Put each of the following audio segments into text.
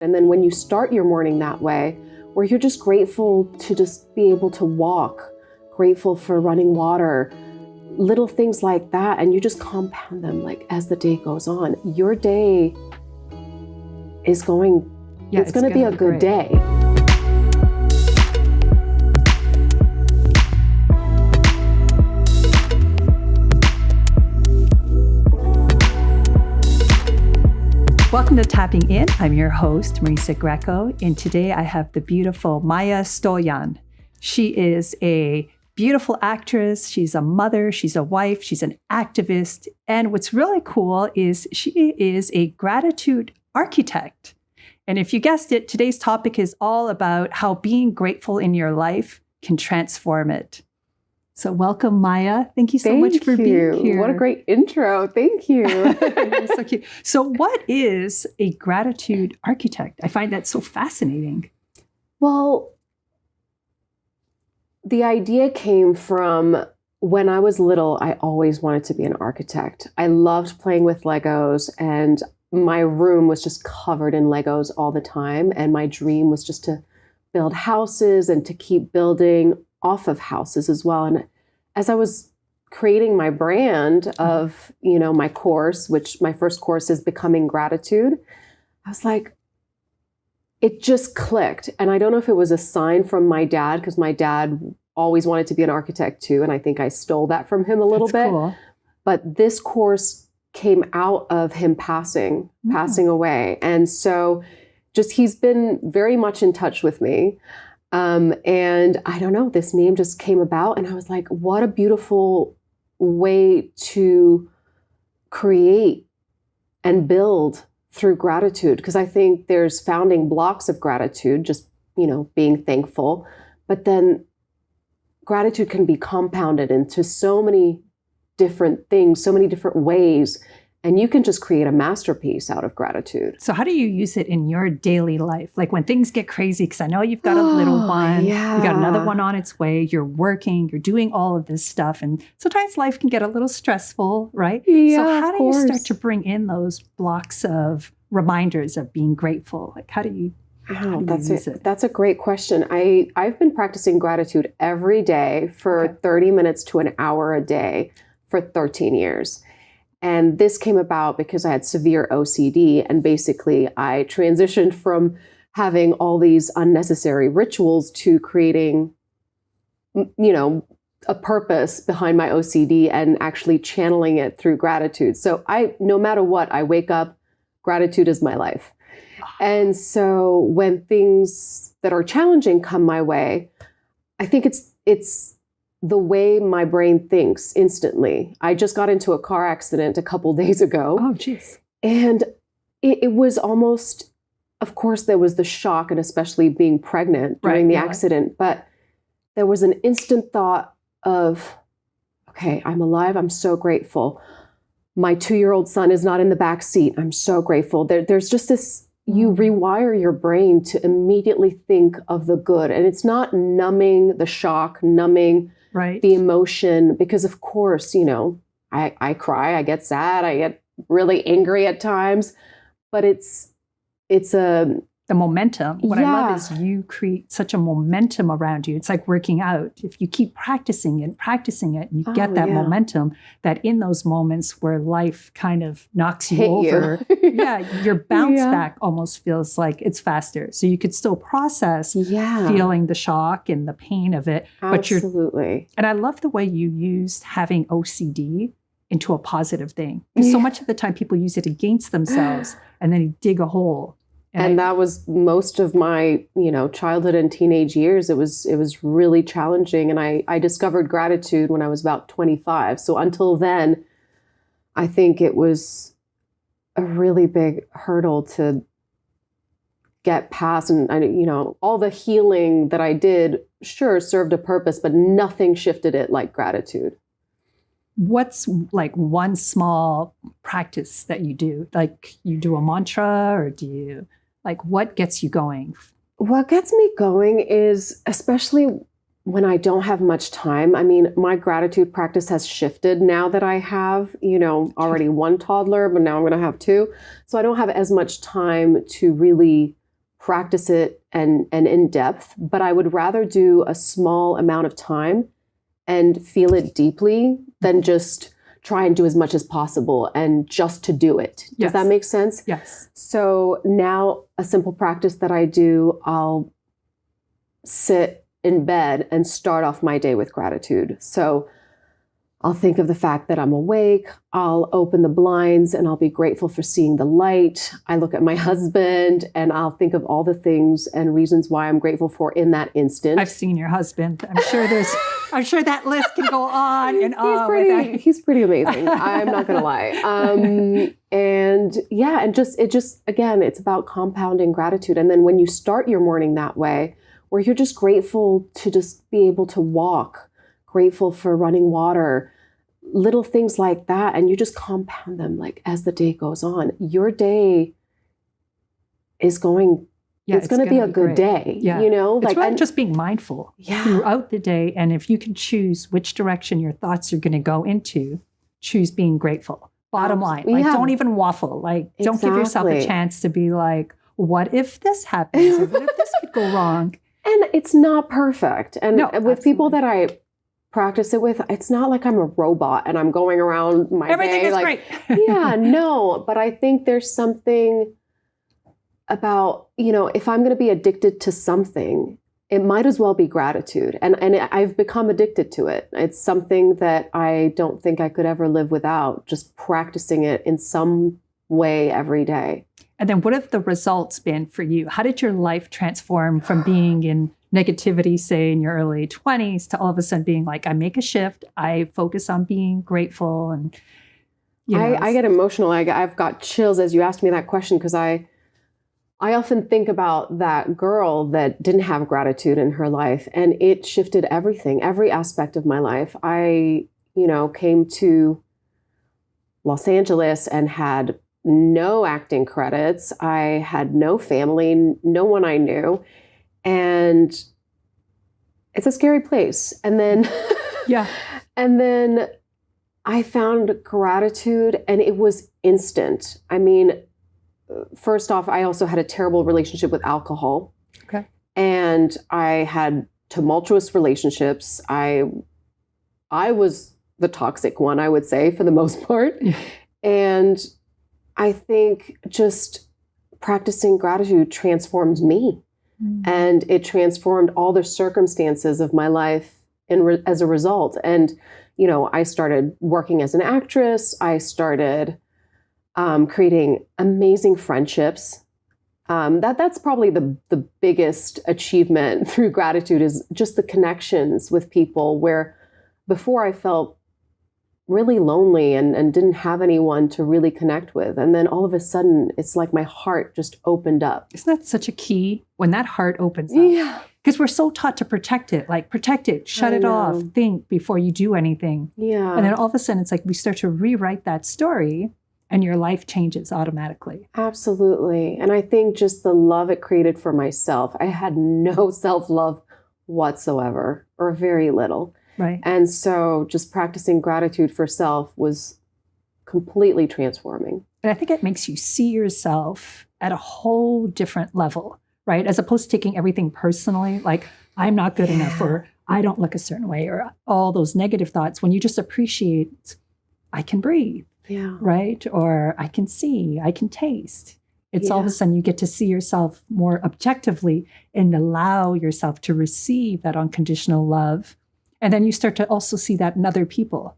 And then when you start your morning that way, where you're just grateful to just be able to walk, grateful for running water, little things like that, and you just compound them like as the day goes on, your day is going, it's going to be a good day. Welcome to Tapping In. I'm your host, Marisa Grieco, and today I have the beautiful Maya Stojan. She is a beautiful actress, she's a mother, she's a wife, she's an activist, and what's really cool is she is a gratitude architect. And if you guessed it, today's topic is all about how being grateful in your life can transform it. So welcome, Maya. Thank you so much for being here. What a great intro. Thank you. So cute. So what is a gratitude architect? I find that so fascinating. Well, the idea came from when I was little, I always wanted to be an architect. I loved playing with Legos, and my room was just covered in Legos all the time. And my dream was just to build houses and to keep building off of houses as well. And as I was creating my brand of, my course, which my first course is Becoming Gratitude, I was like, it just clicked. And I don't know if it was a sign from my dad, because my dad always wanted to be an architect too. And I think I stole that from him a little bit. Cool. But this course came out of him passing away. And so he's been very much in touch with me. And I don't know, this name just came about and I was like, what a beautiful way to create and build through gratitude. Because I think there's founding blocks of gratitude, just, being thankful. But then gratitude can be compounded into so many different things, so many different ways. And you can just create a masterpiece out of gratitude. So how do you use it in your daily life? Like when things get crazy, because I know you've got a little one, you got another one on its way, you're working, you're doing all of this stuff. And sometimes life can get a little stressful, right? Yeah, so how do you start to bring in those blocks of reminders of being grateful? Like how do you use it? That's a great question. I've been practicing gratitude every day for 30 minutes to an hour a day for 13 years. And this came about because I had severe OCD, and basically I transitioned from having all these unnecessary rituals to creating, a purpose behind my OCD and actually channeling it through gratitude. So no matter what, I wake up, gratitude is my life. And so when things that are challenging come my way, I think it's the way my brain thinks instantly. I just got into a car accident a couple days ago. Oh, geez. And it was almost, of course, there was the shock, and especially being pregnant during the accident. But there was an instant thought of, okay, I'm alive. I'm so grateful. My 2-year-old son is not in the back seat. I'm so grateful. There's just this, you rewire your brain to immediately think of the good. And it's not numbing the shock, numbing the emotion, because of course, I cry, I get sad, I get really angry at times, but it's the momentum. What I love is you create such a momentum around you. It's like working out. If you keep practicing it, you get that momentum that in those moments where life kind of knocks you over, your bounce back almost feels like it's faster. So you could still process feeling the shock and the pain of it. Absolutely. And I love the way you used having OCD into a positive thing. Because so much of the time people use it against themselves and then you dig a hole. And that was most of my, childhood and teenage years. It was really challenging. And I discovered gratitude when I was about 25. So until then, I think it was a really big hurdle to get past. And all the healing that I did, sure, served a purpose, but nothing shifted it like gratitude. What's like one small practice that you do? Like you do a mantra, or do you... Like, what gets you going? What gets me going is, especially when I don't have much time. I mean, my gratitude practice has shifted now that I have, already one toddler, but now I'm going to have two. So I don't have as much time to really practice it and in depth, but I would rather do a small amount of time and feel it deeply than just try and do as much as possible and just to do it. Does that make sense? Yes. So now a simple practice that I do, I'll sit in bed and start off my day with gratitude. So I'll think of the fact that I'm awake. I'll open the blinds and I'll be grateful for seeing the light. I look at my husband and I'll think of all the things and reasons why I'm grateful for in that instant. I've seen your husband. I'm sure that list can go on and on. He's pretty amazing. I'm not going to lie. And yeah, and again, it's about compounding gratitude. And then when you start your morning that way, where you're just grateful to just be able to walk, grateful for running water, little things like that. And you just compound them like as the day goes on. Your day is going, it's going to be a good day. Yeah. You know, it's really just being mindful yeah. throughout the day. And if you can choose which direction your thoughts are going to go into, choose being grateful. Bottom line, like don't even waffle. Like don't give yourself a chance to be like, what if this happens? Or what if this could go wrong? And it's not perfect. And with absolutely. People that I practice it with, it's not like I'm a robot and I'm going around my everything day is like, great. Yeah, no. But I think there's something about, if I'm going to be addicted to something, it might as well be gratitude. And I've become addicted to it. It's something that I don't think I could ever live without, just practicing it in some way every day. And then what have the results been for you? How did your life transform from being in negativity, say in your early 20s, to all of a sudden being like, I make a shift, I focus on being grateful? And I get emotional. I've got chills as you asked me that question, because I often think about that girl that didn't have gratitude in her life, and it shifted everything, every aspect of my life. I, came to Los Angeles and had no acting credits. I had no family, no one I knew. And it's a scary place. And then, and then I found gratitude and it was instant. I mean, first off, I also had a terrible relationship with alcohol. Okay. And I had tumultuous relationships. I was the toxic one, I would say, for the most part. Yeah. And I think just practicing gratitude transformed me. And it transformed all the circumstances of my life as a result. And, I started working as an actress. I started creating amazing friendships. That's probably the biggest achievement through gratitude, is just the connections with people, where before I felt really lonely and didn't have anyone to really connect with. And then all of a sudden, it's like my heart just opened up. Isn't that such a key when that heart opens up? Yeah. Because we're so taught to protect it, shut it off, think before you do anything. Yeah. And then all of a sudden, it's like we start to rewrite that story and your life changes automatically. Absolutely. And I think just the love it created for myself, I had no self-love whatsoever, or very little. Right. And so just practicing gratitude for self was completely transforming. And I think it makes you see yourself at a whole different level, right? As opposed to taking everything personally, like I'm not good enough, or I don't look a certain way, or all those negative thoughts. When you just appreciate, I can breathe, right? Or I can see, I can taste. It's all of a sudden you get to see yourself more objectively and allow yourself to receive that unconditional love. And then you start to also see that in other people,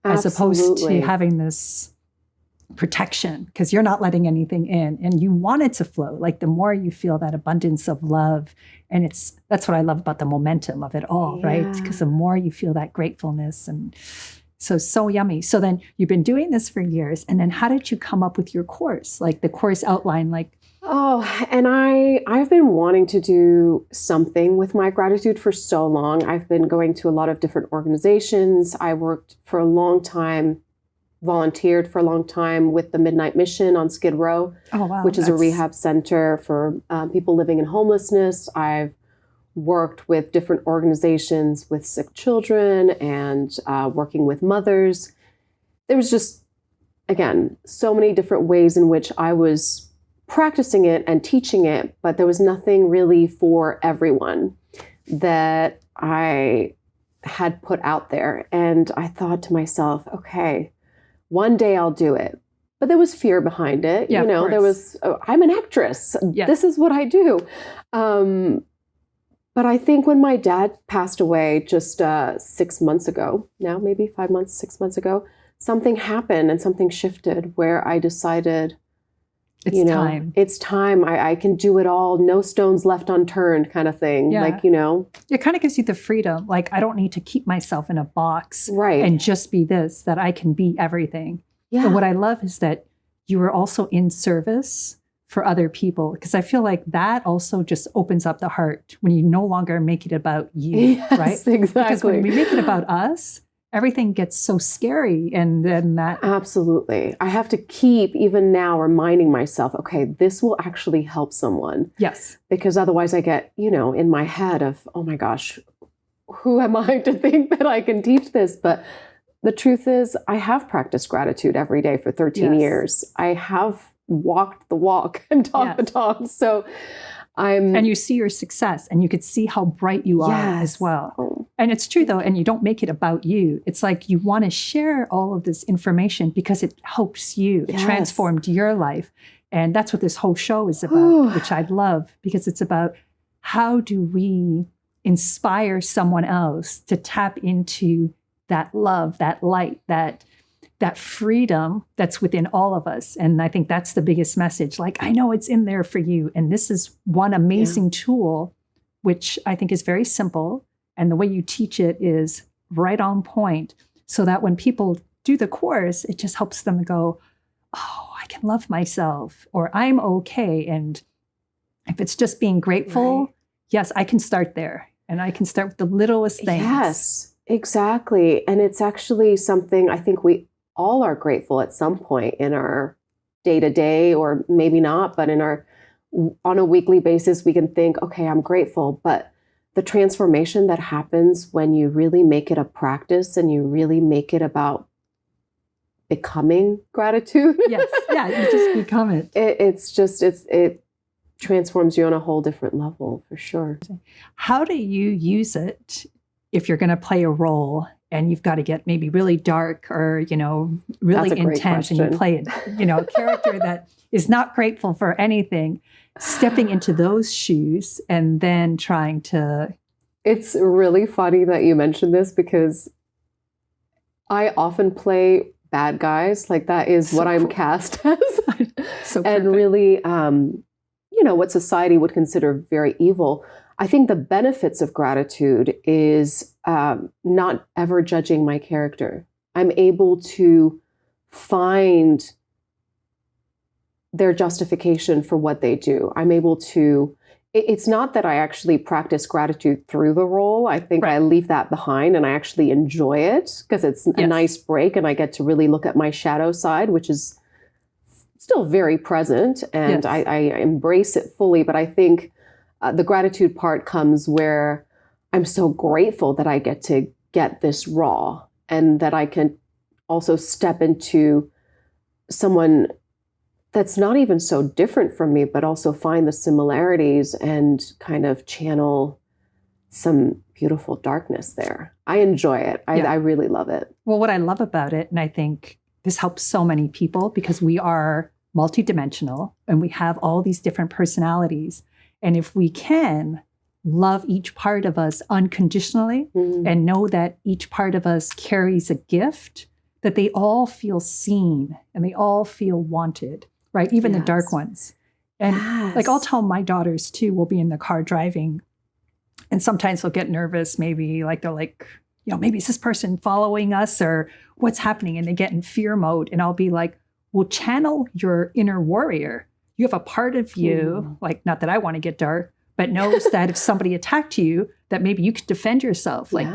as opposed to having this protection, because you're not letting anything in and you want it to flow. Like the more you feel that abundance of love, and that's what I love about the momentum of it all, right? Because the more you feel that gratefulness, and so yummy. So then you've been doing this for years. And then how did you come up with your course? Like the course outline, like, and I've been wanting to do something with my gratitude for so long. I've been going to a lot of different organizations. I worked for a long time, volunteered for a long time with the Midnight Mission on Skid Row, which is a rehab center for people living in homelessness. I've worked with different organizations with sick children and working with mothers. There was just, again, so many different ways in which I was practicing it and teaching it, but there was nothing really for everyone that I had put out there. And I thought to myself, okay, one day I'll do it. But there was fear behind it. Yeah, There was, I'm an actress. Yes. This is what I do. But I think when my dad passed away just 6 months ago, now maybe 5 months, 6 months ago, something happened and something shifted where I decided, time. It's time. I can do it all. No stones left unturned kind of thing. Yeah. It kind of gives you the freedom. Like, I don't need to keep myself in a box right. and just be this, that I can be everything. Yeah. And what I love is that you are also in service for other people, because I feel like that also just opens up the heart when you no longer make it about you, yes, right? Exactly. Because when we make it about us, everything gets so scary. And then that... Absolutely. I have to keep, even now, reminding myself, okay, this will actually help someone. Yes. Because otherwise I get, in my head of, oh my gosh, who am I to think that I can teach this? But the truth is, I have practiced gratitude every day for 13 years. I have walked the walk and talked the talk. So And you see your success, and you could see how bright you are as well. Oh. And it's true, though, and you don't make it about you. It's like you want to share all of this information because it helps you. It transformed your life. And that's what this whole show is about, which I love, because it's about how do we inspire someone else to tap into that love, that light, that freedom that's within all of us. And I think that's the biggest message. Like, I know it's in there for you. And this is one amazing tool, which I think is very simple. And the way you teach it is right on point, so that when people do the course, it just helps them go, oh, I can love myself, or I'm okay. And if it's just being grateful, yes, I can start there. And I can start with the littlest things. Yes, exactly. And it's actually something I think we all are grateful at some point in our day-to-day, or maybe not, but on a weekly basis, we can think, okay, I'm grateful. But the transformation that happens when you really make it a practice and you really make it about becoming gratitude. Yes. Yeah. You just become it. It transforms you on a whole different level, for sure. How do you use it if you're going to play a role and you've got to get maybe really dark or, really intense, and you play a character that is not grateful for anything, stepping into those shoes and then trying to... It's really funny that you mentioned this, because I often play bad guys. Like, that is what I'm cast as. So and really, what society would consider very evil. I think the benefits of gratitude is not ever judging my character. I'm able to find their justification for what they do. I'm able to, it's not that I actually practice gratitude through the role. I think I leave that behind and I actually enjoy it because it's a nice break, and I get to really look at my shadow side, which is still very present, and I embrace it fully. But I think the gratitude part comes where I'm so grateful that I get to get this raw, and that I can also step into someone that's not even so different from me, but also find the similarities and kind of channel some beautiful darkness there. I enjoy it. I really love it. Well, what I love about it, and I think this helps so many people, because we are multidimensional and we have all these different personalities. And if we can love each part of us unconditionally and know that each part of us carries a gift, that they all feel seen and they all feel wanted, right? Even the dark ones. And like, I'll tell my daughters too, we'll be in the car driving, and sometimes they'll get nervous. Maybe like, they're like, maybe is this person following us, or what's happening? And they get in fear mode. And I'll be like, well, channel your inner warrior. You have a part of you, like, not that I want to get dark, but knows that if somebody attacked you, that maybe you could defend yourself. Like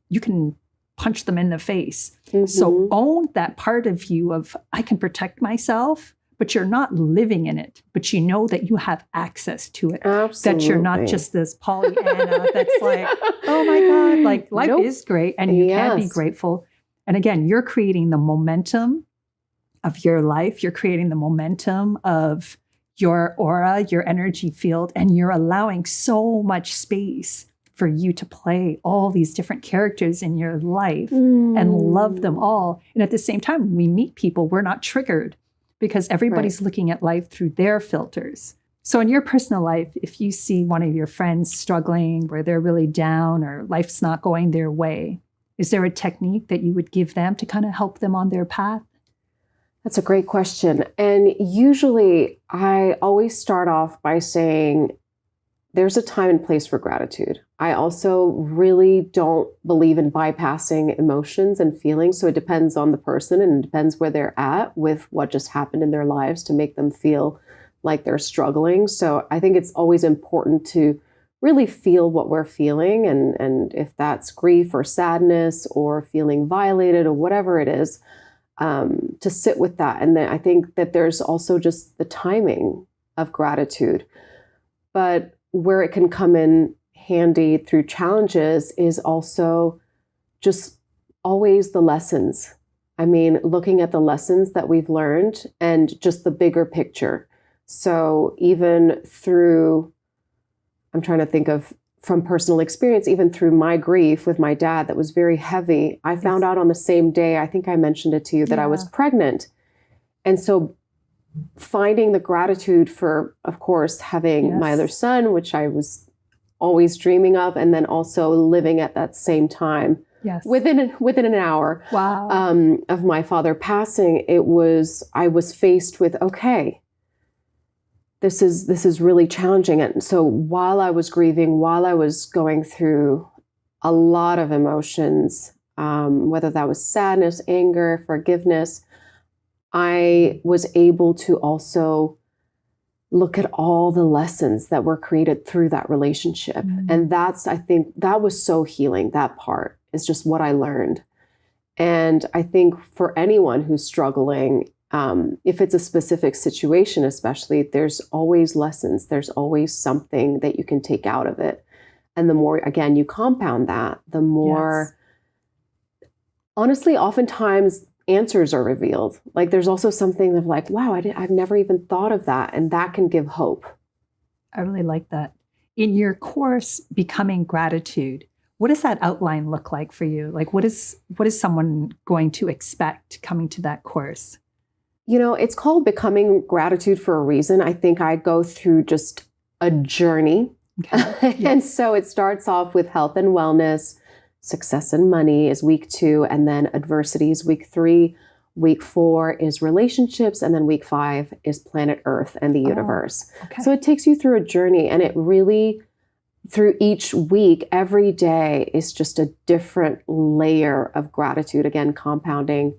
you can punch them in the face. So own that part of you of, I can protect myself, but you're not living in it, but you know that you have access to it. Absolutely. That you're not just this Pollyanna that's like, oh my God, like life is great and you can be grateful. And again, you're creating the momentum of your life. You're creating the momentum of your aura, your energy field, and you're allowing so much space for you to play all these different characters in your life and love them all. And at the same time, when we meet people, we're not triggered because everybody's looking at life through their filters. So in your personal life, if you see one of your friends struggling where they're really down or life's not going their way, is there a technique that you would give them to kind of help them on their path? That's a great question. And usually I always start off by saying there's a time and place for gratitude. I also really don't believe in bypassing emotions and feelings. So it depends on the person and it depends where they're at with what just happened in their lives to make them feel like they're struggling. So I think it's always important to really feel what we're feeling. And if that's grief or sadness or feeling violated or whatever it is, to sit with that. And then I think that there's also just the timing of gratitude. But where it can come in handy through challenges is also just always the lessons. I mean, looking at the lessons that we've learned and just the bigger picture. So even through, I'm trying to think of from personal experience, even through my grief with my dad that was very heavy, I found out on the same day, I think I mentioned it to you, that I was pregnant. And so finding the gratitude for, of course, having my other son, which I was always dreaming of, and then also living at that same time within an hour of my father passing, I was faced with, okay, this is really challenging. And so while I was grieving, while I was going through a lot of emotions, whether that was sadness, anger, forgiveness, I was able to also look at all the lessons that were created through that relationship. And I think that was so healing. That part is just what I learned. And I think for anyone who's struggling, if it's a specific situation, especially, there's always lessons. There's always something that you can take out of it. And the more, again, you compound that, the more, honestly, oftentimes answers are revealed. Like there's also something of like, wow, I've never even thought of that. And that can give hope. I really like that. In your course, Becoming Gratitude, what does that outline look like for you? Like what is someone going to expect coming to that course? You know, it's called Becoming Gratitude for a reason. I think I go through just a journey. Okay. And so it starts off with health and wellness, success and money is week 2, and then adversity is week 3. Week 4 is relationships, and then week 5 is planet Earth and the universe. Okay. So it takes you through a journey, and it really, through each week, every day is just a different layer of gratitude. Again, compounding,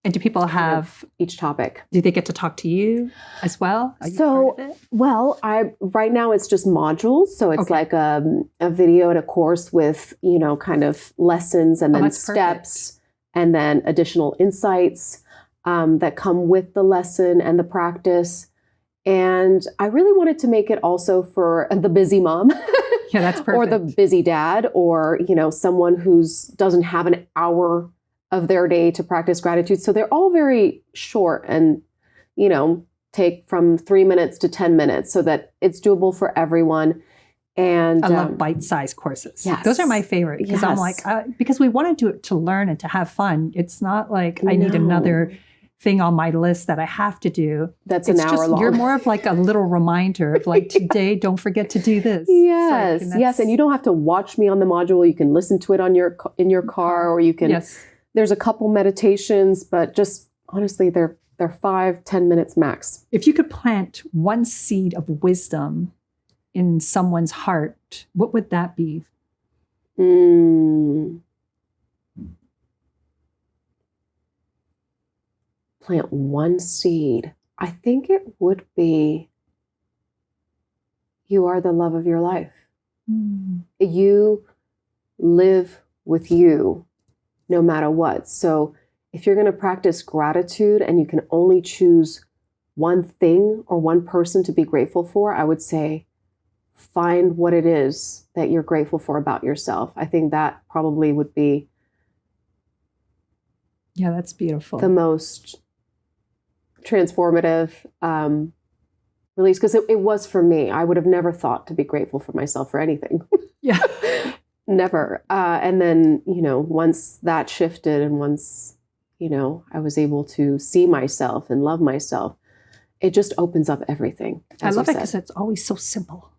and do people have each topic? Do they get to talk to you as well? Right now it's just modules. So it's like a video and a course with, kind of lessons and then steps and then additional insights that come with the lesson and the practice. And I really wanted to make it also for the busy mom. Yeah, that's perfect. Or the busy dad, or, someone who's doesn't have an hour of their day to practice gratitude. So they're all very short and, take from 3 minutes to 10 minutes so that it's doable for everyone. And I love bite-sized courses. Yes. Those are my favorite because I'm like, because we want to do it to learn and to have fun. It's not like I need another thing on my list that I have to do. That's an hour long. You're more of like a little reminder of like, today, don't forget to do this. Yes. Yes. And you don't have to watch me on the module. You can listen to it in your car, or you can, there's a couple meditations, but just honestly, they're 5-10 minutes max. If you could plant one seed of wisdom in someone's heart, what would that be? Plant one seed. I think it would be, you are the love of your life. You live with you no matter what. So if you're going to practice gratitude and you can only choose one thing or one person to be grateful for, I would say find what it is that you're grateful for about yourself. I think that probably would be that's beautiful. The most transformative release, because it was for me. I would have never thought to be grateful for myself for anything. Yeah. Never. And then, once that shifted and once, I was able to see myself and love myself, it just opens up everything. I love it because it's always so simple,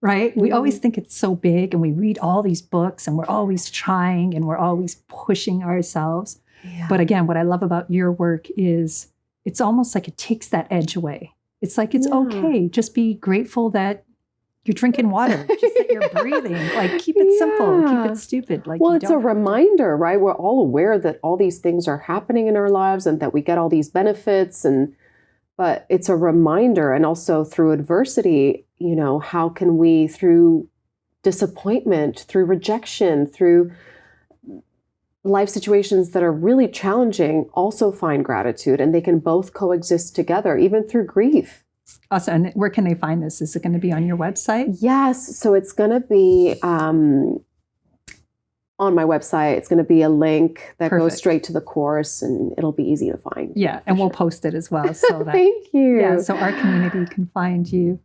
right? We always think it's so big, and we read all these books, and we're always trying, and we're always pushing ourselves. Yeah. But again, what I love about your work is it's almost like it takes that edge away. It's like, it's okay. Just be grateful that you're drinking water, just that you're breathing. Like, keep it simple, keep it stupid. Like, well, it's a reminder, right? We're all aware that all these things are happening in our lives and that we get all these benefits, but it's a reminder. And also through adversity, how can we, through disappointment, through rejection, through life situations that are really challenging, also find gratitude, and they can both coexist together, even through grief. Awesome. And where can they find this? Is it going to be on your website? Yes. So it's going to be on my website. It's going to be a link that goes straight to the course, and it'll be easy to find. Yeah. And we'll post it as well. So that, Thank you. Yeah. So our community can find you.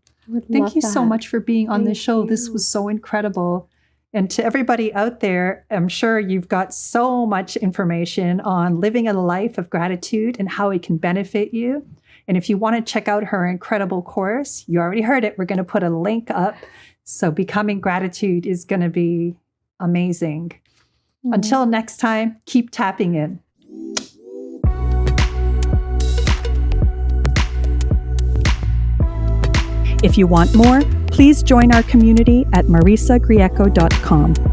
Thank you so much for being on the show. This was so incredible. And to everybody out there, I'm sure you've got so much information on living a life of gratitude and how it can benefit you. And if you want to check out her incredible course, you already heard it. We're going to put a link up. So Becoming Gratitude is going to be amazing. Until next time, keep tapping in. If you want more, please join our community at marisagrieko.com.